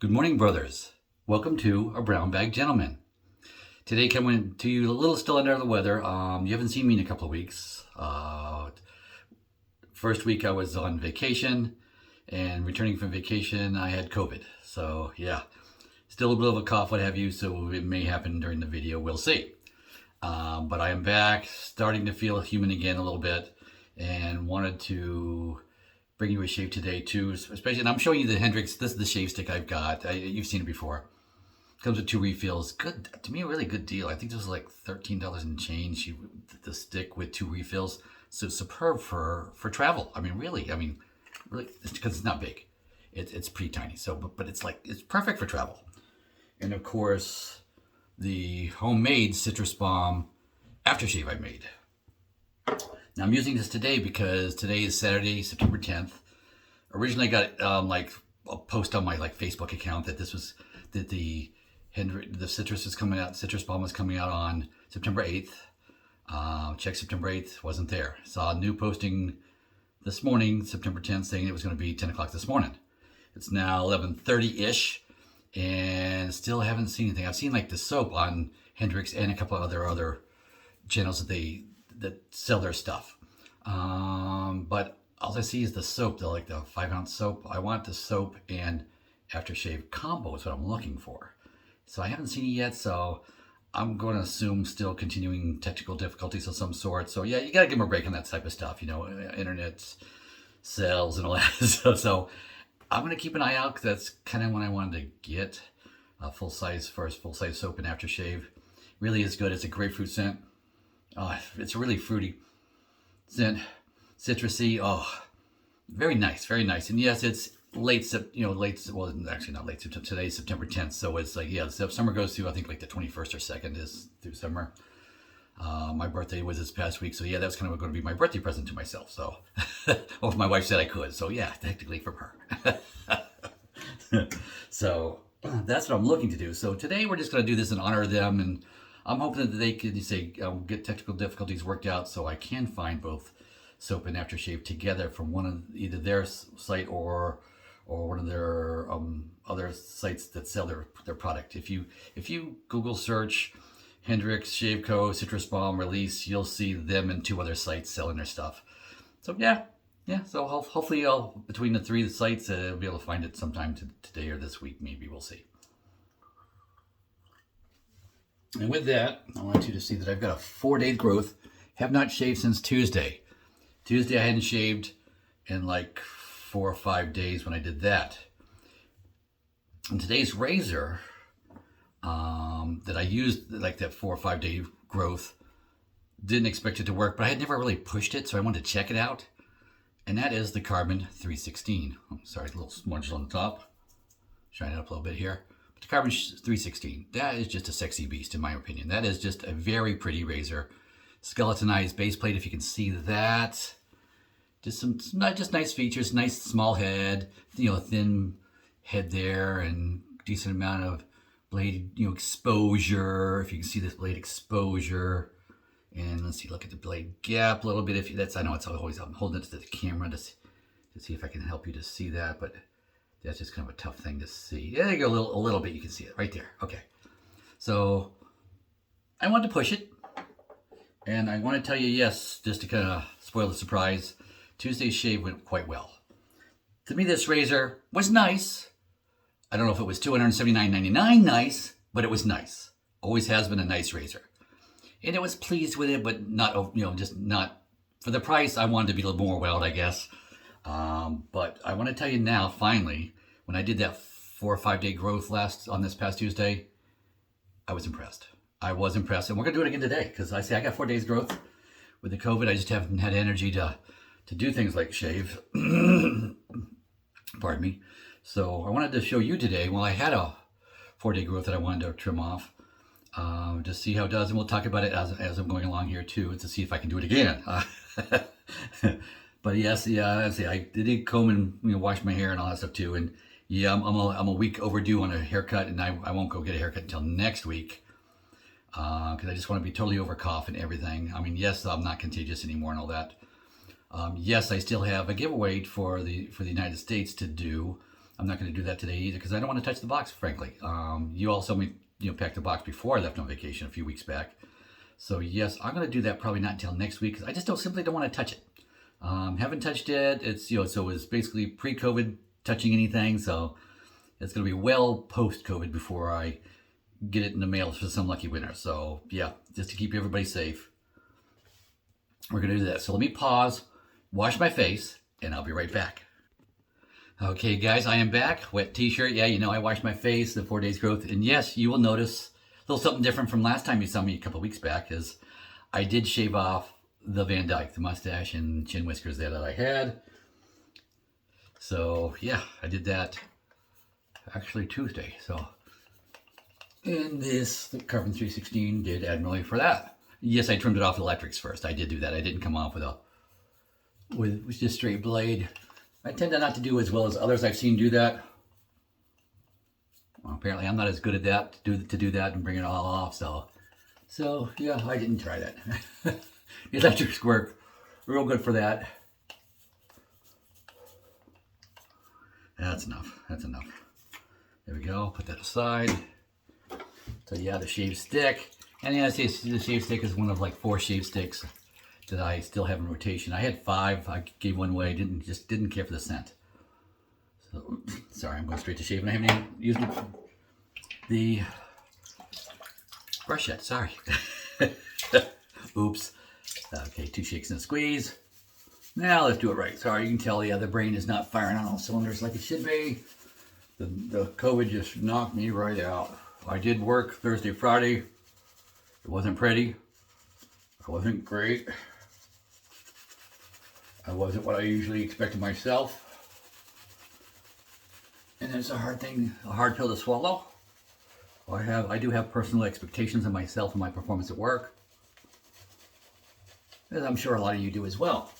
Good morning, brothers. Welcome to A Brown Bag Gentleman. Today, coming to you a little still under the weather. You haven't seen me in a couple of weeks. First week I was on vacation, and returning from vacation, I had COVID. So yeah, still a bit of a cough, what have you. So it may happen during the video. We'll see. But I am back, starting to feel human again a little bit, and wanted to bring you a shave today too, especially, and I'm showing you the Hendricks. This is the shave stick I've got. You've seen it before. Comes with 2 refills. Good, to me, a really good deal. I think this was like $13 and change. The stick with 2 refills. So superb for travel. Really, because it's not big. It's pretty tiny. So, but it's perfect for travel. And of course, the homemade Citrus Bomb aftershave I made. Now I'm using this today because today is Saturday, September 10th. Originally I got a post on my Facebook account that the citrus is coming out. Citrus Bomb is coming out on September 8th. Check September 8th, wasn't there. Saw a new posting this morning, September 10th, saying it was going to be 10 o'clock this morning. It's now 11:30-ish, and still haven't seen anything. I've seen the soap on Hendricks and a couple of other channels that sell their stuff. But all I see is the soap, the 5-ounce soap. I want the soap and aftershave combo is what I'm looking for. So I haven't seen it yet, so I'm going to assume still continuing technical difficulties of some sort. So yeah, you got to give them a break on that type of stuff, internet sales and all that. So I'm going to keep an eye out, because that's kind of when I wanted to get a full-size soap and aftershave. Really is good. It's a grapefruit scent. It's a really fruity scent, citrusy. Very nice, very nice. And yes, it's well, actually not late September. Today's September 10th, so it's the summer goes through, I think, the 21st or 2nd is through summer. My birthday was this past week, so yeah, that's kind of going to be my birthday present to myself. So, or if my wife said I could, so yeah, technically from her. So that's what I'm looking to do. So today we're just going to do this in honor of them, and I'm hoping that they can get technical difficulties worked out so I can find both soap and aftershave together from one of either their site or one of their other sites that sell their product. If you Google search Hendricks Shave Co. Citrus Bomb release, you'll see them and 2 other sites selling their stuff. So yeah. So hopefully between the 3 sites, I'll be able to find it sometime today or this week. Maybe we'll see. And with that, I want you to see that I've got a 4-day growth. Have not shaved since Tuesday. Tuesday I hadn't shaved in 4 or 5 days when I did that. And today's razor that I used, that 4 or 5 day growth, didn't expect it to work, but I had never really pushed it, so I wanted to check it out. And that is the Carbon 316. Oh, sorry, a little smudge on the top. Shine it up a little bit here. The Carbon 316, that is just a sexy beast in my opinion. That is just a very pretty razor. Skeletonized base plate, if you can see that. Just nice features, nice small head, thin head there, and decent amount of blade, exposure. If you can see this blade exposure. And let's see, look at the blade gap a little bit. I know it's always, I'm holding it to the camera to see if I can help you to see that, but that's just kind of a tough thing to see. There you go, a little bit, you can see it right there. Okay. So I wanted to push it. And I want to tell you, yes, just to kind of spoil the surprise, Tuesday's shave went quite well. To me, this razor was nice. I don't know if it was $279.99 nice, but it was nice. Always has been a nice razor. And I was pleased with it, but not, just not for the price. I wanted to be a little more weld, I guess. But I want to tell you now, finally, when I did that 4 or 5 day growth on this past Tuesday, I was impressed. And we're going to do it again today, because I got 4 days growth. With the COVID, I just haven't had energy to do things like shave. Pardon me. So I wanted to show you today, I had a 4-day growth that I wanted to trim off, to see how it does, and we'll talk about it as I'm going along here too, to see if I can do it again. But yes, I did comb and wash my hair and all that stuff too, and yeah, I'm a week overdue on a haircut, and I won't go get a haircut until next week. Because I just want to be totally over cough and everything. Yes, I'm not contagious anymore and all that. Yes, I still have a giveaway for the United States to do. I'm not going to do that today either because I don't want to touch the box, frankly. You all saw me, pack the box before I left on vacation a few weeks back. So yes, I'm going to do that probably not until next week because I just simply don't want to touch it. Haven't touched it. It's, so it's basically pre-COVID touching anything. So it's going to be well post-COVID before I get it in the mail for some lucky winner. So yeah, just to keep everybody safe, we're going to do that. So let me pause, wash my face, and I'll be right back. Okay, guys, I am back. Wet t-shirt. Yeah, I washed my face, the 4 days growth. And yes, you will notice a little something different from last time you saw me a couple weeks back is I did shave off the Van Dyke, the mustache and chin whiskers there that I had. So yeah, I did that actually Tuesday. So, and the Carbon 316 did admirably for that. Yes, I trimmed it off with electrics first. I did do that. I didn't come off with just straight blade. I tend to not to do as well as others I've seen do that. Well, apparently I'm not as good at that to do that and bring it all off. So yeah, I didn't try that. The electrics work real good for that. That's enough. That's enough. There we go. Put that aside. So yeah, the shave stick. And yeah, the shave stick is one of like 4 shave sticks that I still have in rotation. I had 5. I gave one away. Didn't care for the scent. So sorry, I'm going straight to shave, and I haven't even used the brush yet. Sorry. Oops. Okay, 2 shakes and a squeeze. Now let's do it right. Sorry, you can tell the brain is not firing on all cylinders like it should be. The COVID just knocked me right out. I did work Thursday, Friday. It wasn't pretty. It wasn't great. I wasn't what I usually expected myself. And it's a hard pill to swallow. I do have personal expectations of myself and my performance at work. As I'm sure a lot of you do as well.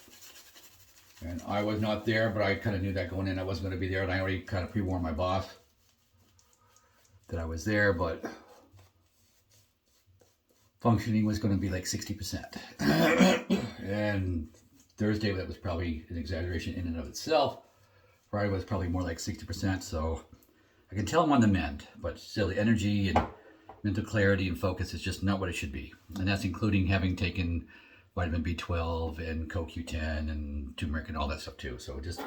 And I was not there, but I kind of knew that going in I wasn't going to be there, and I already kind of pre-warned my boss that I was there, but functioning was going to be like 60%. And Thursday, that was probably an exaggeration in and of itself. Friday was probably more like 60%, so I can tell I'm on the mend, but still the energy and mental clarity and focus is just not what it should be. And that's including having taken vitamin B12 and CoQ10 and turmeric and all that stuff too. So just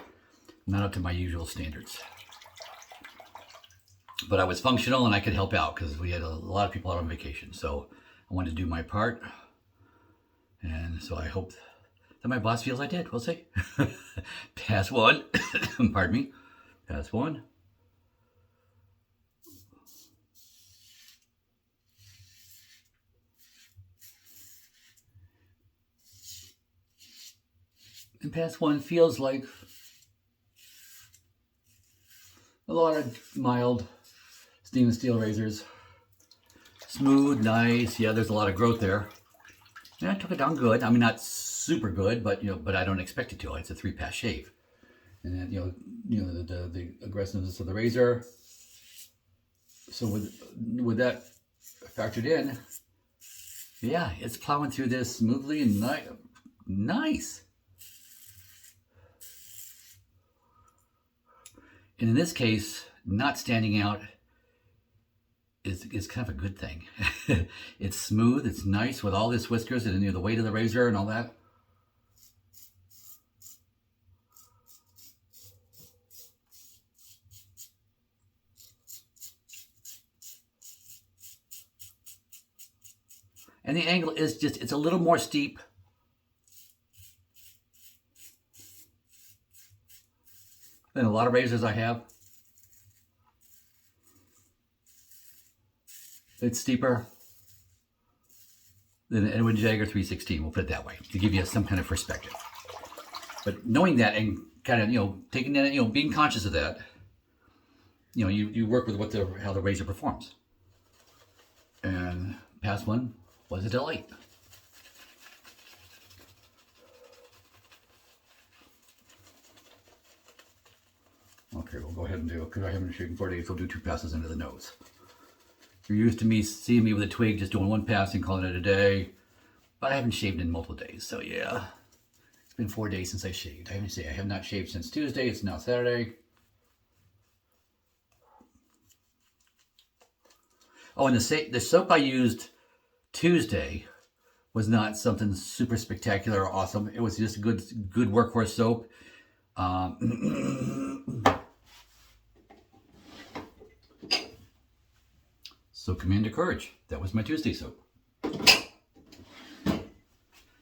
not up to my usual standards. But I was functional and I could help out because we had a lot of people out on vacation. So I wanted to do my part. And so I hope that my boss feels I did. We'll see. Pass 1. Pardon me. Pass 1. And pass 1 feels like a lot of mild stainless steel razors. Smooth, nice. Yeah, there's a lot of growth there. Yeah, I took it down good. I mean, not super good, but but I don't expect it to. It's a 3-pass shave. And then the aggressiveness of the razor. So with that factored in, yeah, it's plowing through this smoothly and nice. And in this case, not standing out is kind of a good thing. It's smooth, it's nice with all this whiskers and the weight of the razor and all that. And the angle is it's a little more steep. Than a lot of razors I have. It's steeper than an Edwin Jagger 316, we'll put it that way, to give you some kind of perspective. But knowing that and kind of, taking that, being conscious of that, you work with how the razor performs. And past 1 was a delight. Okay, we'll go ahead and do it because I haven't shaved in 4 days. We'll do 2 passes into the nose. You're used to me seeing me with a twig just doing 1 pass and calling it a day, but I haven't shaved in multiple days. So yeah, it's been 4 days since I shaved. I have not shaved since Tuesday. It's now Saturday. Oh, and the soap I used Tuesday was not something super spectacular or awesome. It was just good workhorse soap. So Commander Courage. That was my Tuesday soap.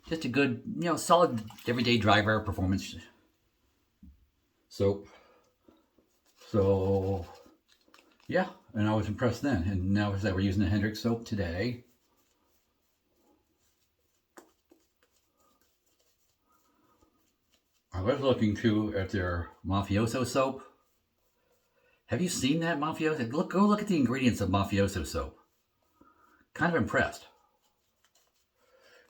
Just a good, solid everyday driver performance soap. So, yeah, and I was impressed then. And now as we're using the Hendricks soap today. I was looking too at their Mafioso soap. Have you seen that Mafioso? Go look at the ingredients of Mafioso soap. Kind of impressed.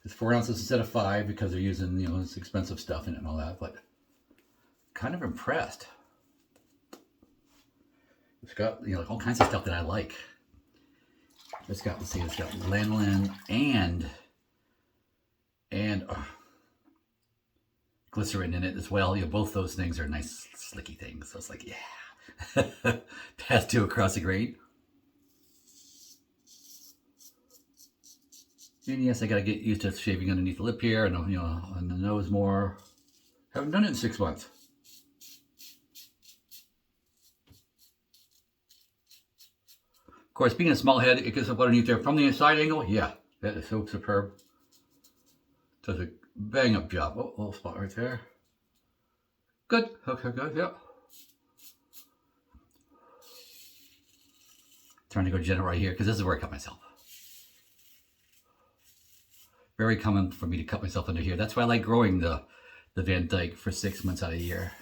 It's 4 ounces instead of 5 because they're using, this expensive stuff in it and all that, but kind of impressed. It's got, all kinds of stuff that I like. It's got lanolin and glycerin in it as well. Both those things are nice, slicky things. So it's like, yeah. Pass 2 across the grate. And yes, I got to get used to shaving underneath the lip here and, on the nose more. Haven't done it in 6 months. Of course, being a small head, it gets up underneath there. From the side angle, yeah, that is so superb. Does a bang up job. Oh, little spot right there. Good. Okay, good. Yeah. Trying to go gentle right here because this is where I cut myself. Very common for me to cut myself under here. That's why I like growing the Van Dyke for 6 months out of the year.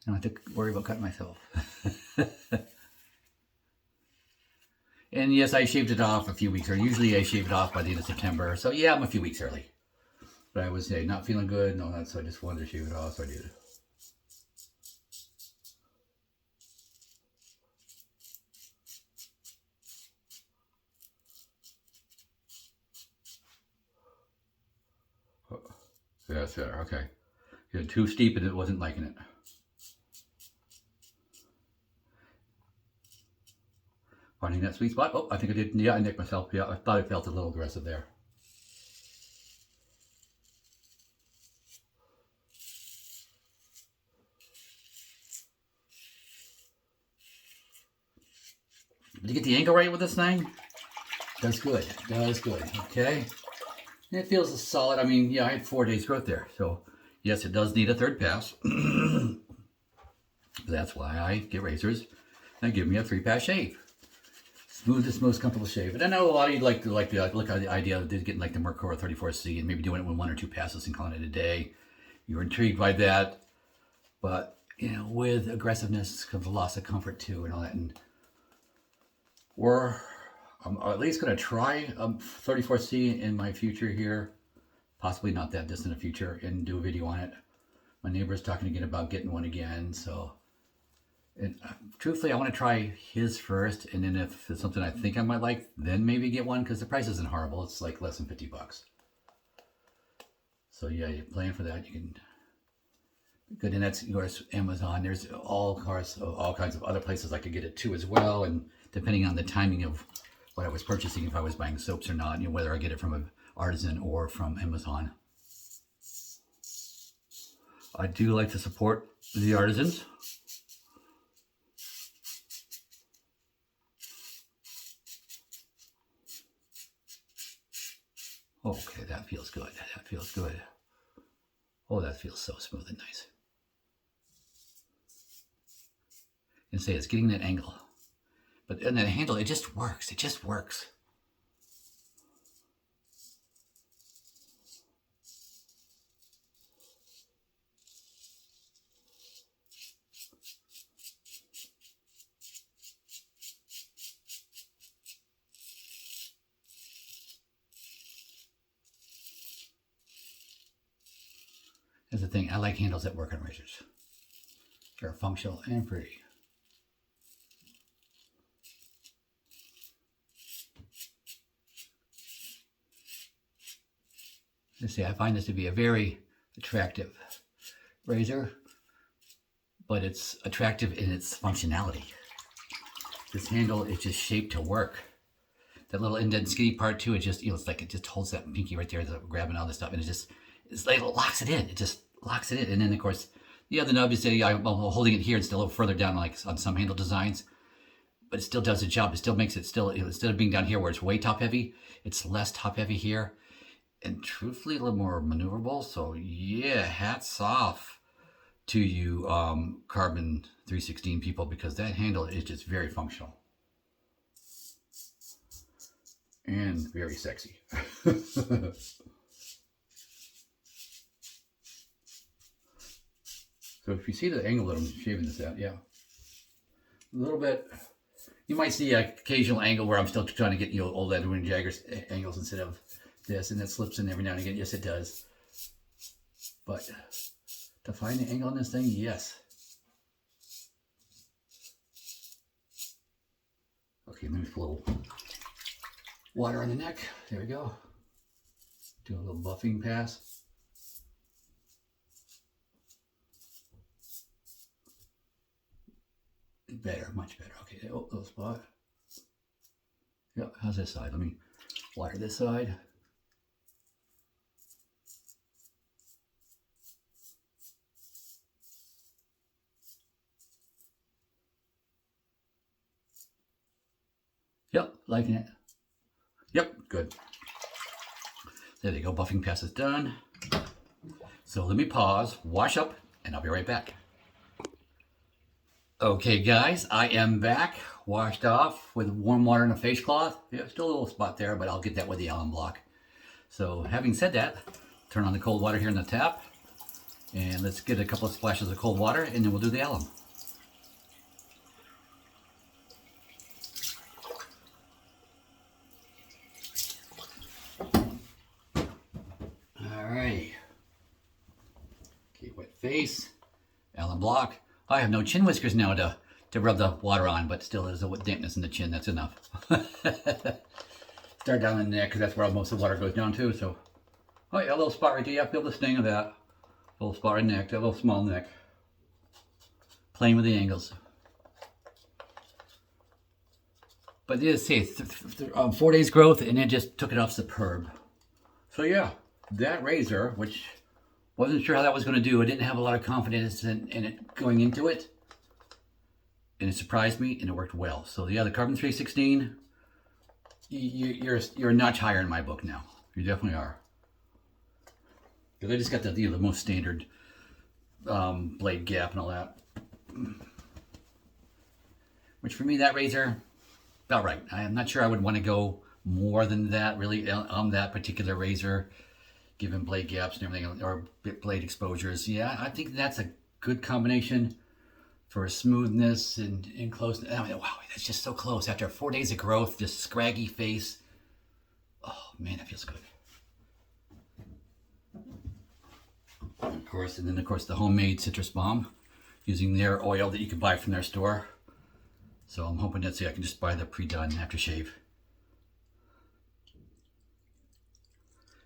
I don't have to worry about cutting myself. And yes, I shaved it off a few weeks early. Usually I shave it off by the end of September. So yeah, I'm a few weeks early. But I was not feeling good and all that, so I just wanted to shave it off, so I did. Yeah, that's better. Okay. Yeah, too steep and it wasn't liking it. Finding that sweet spot. Oh, I think I did. Yeah, I nicked myself. Yeah, I thought I felt a little aggressive there. Did you get the angle right with this thing? Does good. Does good. Okay. And it feels solid. I mean, yeah, I had 4 days growth there. So, yes, it does need a third pass. That's why I get razors that give me a 3-pass shave. Smoothest, most comfortable shave. And I know a lot of you like the idea of getting like the Mercora 34C and maybe doing it with 1 or 2 passes and calling it a day. You're intrigued by that. But, with aggressiveness comes a loss of comfort too and all that. And I'm at least going to try 34C in my future here. Possibly not that distant a future, and do a video on it. My neighbor's talking again about getting one again, so... And truthfully, I want to try his first, and then if it's something I think I might like, then maybe get one, because the price isn't horrible. It's like less than $50. So yeah, you're playing for that. You can... Good, and that's yours, Amazon. There's all kinds of other places I could get it too as well, and depending on the timing of what I was purchasing, if I was buying soaps or not, whether I get it from an artisan or from Amazon. I do like to support the artisans. Okay, that feels good. That feels good. Oh, that feels so smooth and nice. And say it's getting that angle. But in that handle, it just works. It just works. That's the thing. I like handles that work on razors. They're functional and pretty. Let's see, I find this to be a very attractive razor, but it's attractive in its functionality. This handle is just shaped to work. that little indent skinny part too. It just, it's like it just holds that pinky right there, grabbing all this stuff, and it's like it locks it in. It just locks it in. And then of course the other nub is I'm holding it here. It's still a little further down, like on some handle designs, but it still does the job. It still makes it instead of being down here where it's way top heavy, it's less top heavy here, and truthfully a little more maneuverable. So yeah, hats off to you Carbon 316 people, because that handle is just very functional and very sexy. So if you see the angle that I'm shaving this at, yeah, a little bit. You might see an occasional angle where I'm still trying to get old Edwin and Jagger's angles instead of this, and it slips in every now and again. Yes, it does. But to find the angle on this thing, yes. Okay, let me put a little water on the neck. There we go. Do a little buffing pass. Better, much better. Okay, oh, little spot. Yep, how's this side? Let me water this side. Yep, liking it. Yep, good. There you go, buffing pass is done. So let me pause, wash up, and I'll be right back. Okay guys, I am back, washed off with warm water and a face cloth. Yeah, still a little spot there, but I'll get that with the alum block. So having said that, turn on the cold water here in the tap, and let's get a couple of splashes of cold water, and then we'll do the alum. Alright. Okay, wet face, alum block. I have no chin whiskers now to rub the water on, but still there's a dampness in the chin. That's enough. Start down in the neck, because that's where most of the water goes down to. So, oh yeah, a little spot right there. Yeah, feel the sting of that. A little spot right in the neck, that little small neck. Playing with the angles. But it is, say, 4 days growth, and it just took it off superb. So yeah, that razor, which wasn't sure how that was going to do. I didn't have a lot of confidence in it going into it. And it surprised me, and it worked well. So yeah, the Carbon 316, you're a notch higher in my book now. You definitely are. Because I just got the most standard blade gap and all that. Which for me, that razor, about right. I am not sure I would want to go more than that, really, on that particular razor, given blade gaps and everything, or blade exposures. Yeah, I think that's a good combination for smoothness and closeness. I mean, wow, that's just so close. After 4 days of growth, just scraggy face. Oh man, that feels good. Of course, and then of course the homemade Citrus Bomb, using their oil that you can buy from their store. So I'm hoping that I can just buy the pre-done aftershave,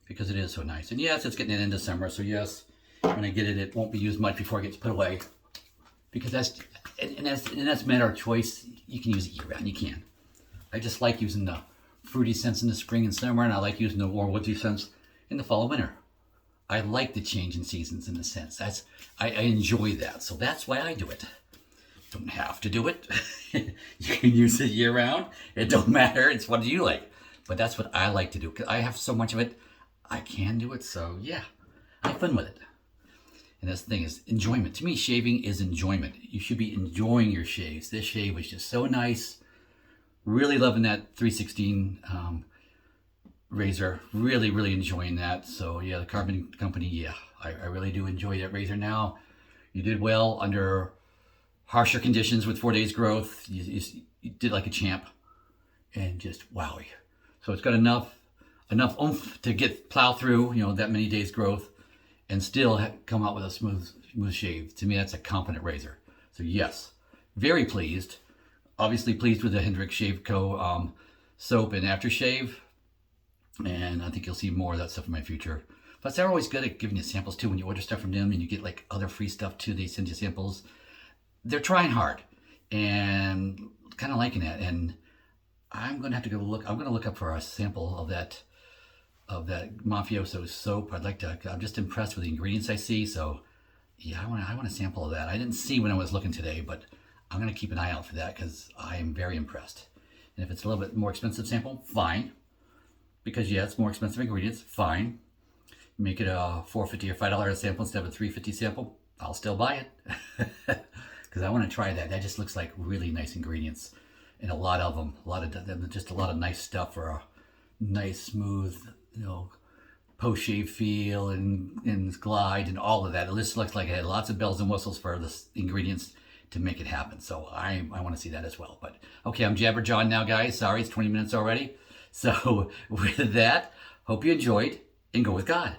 because it is so nice. And yes, it's getting it into summer, so yes, when I get it, it won't be used much before it gets put away. Because that's a matter of choice. You can use it year-round, you can. I just like using the fruity scents in the spring and summer, and I like using the warm woodsy scents in the fall and winter. I like the change in seasons in a sense. I enjoy that, so that's why I do it. Don't have to do it. You can use it year-round. It don't matter. It's what you like. But that's what I like to do, because I have so much of it. I can do it, so yeah, I have fun with it. And that's the thing, is enjoyment. To me, shaving is enjoyment. You should be enjoying your shaves. This shave was just so nice. Really loving that 316 razor. Really, really enjoying that. So yeah, the Carbon Company, yeah, I really do enjoy that razor now. You did well under harsher conditions with 4 days growth. You did like a champ, and just wowie. So it's got enough oomph to plow through, that many days growth, and still come out with a smooth shave. To me, that's a competent razor. So yes, very pleased. Obviously pleased with the Hendricks Shave Co. Soap and aftershave. And I think you'll see more of that stuff in my future. Plus, they're always good at giving you samples too. When you order stuff from them and you get like other free stuff too, they send you samples. They're trying hard and kind of liking it. And I'm gonna have to go look. I'm gonna look up for a sample of that mafioso soap. I'd like to. I'm just impressed with the ingredients I see. So yeah, I want a sample of that. I didn't see when I was looking today, but I'm gonna keep an eye out for that because I am very impressed. And if it's a little bit more expensive sample, fine. Because yeah, it's more expensive ingredients, fine. Make it a $4.50 or $5 sample instead of a $3.50 sample, I'll still buy it. Because I want to try that. That just looks like really nice ingredients. And a lot of them. Just a lot of nice stuff for a nice, smooth, post-shave feel and glide and all of that. It just looks like it had lots of bells and whistles for the ingredients to make it happen. So I want to see that as well. But okay, I'm Jabber John now, guys. Sorry, it's 20 minutes already. So with that, hope you enjoyed and go with God.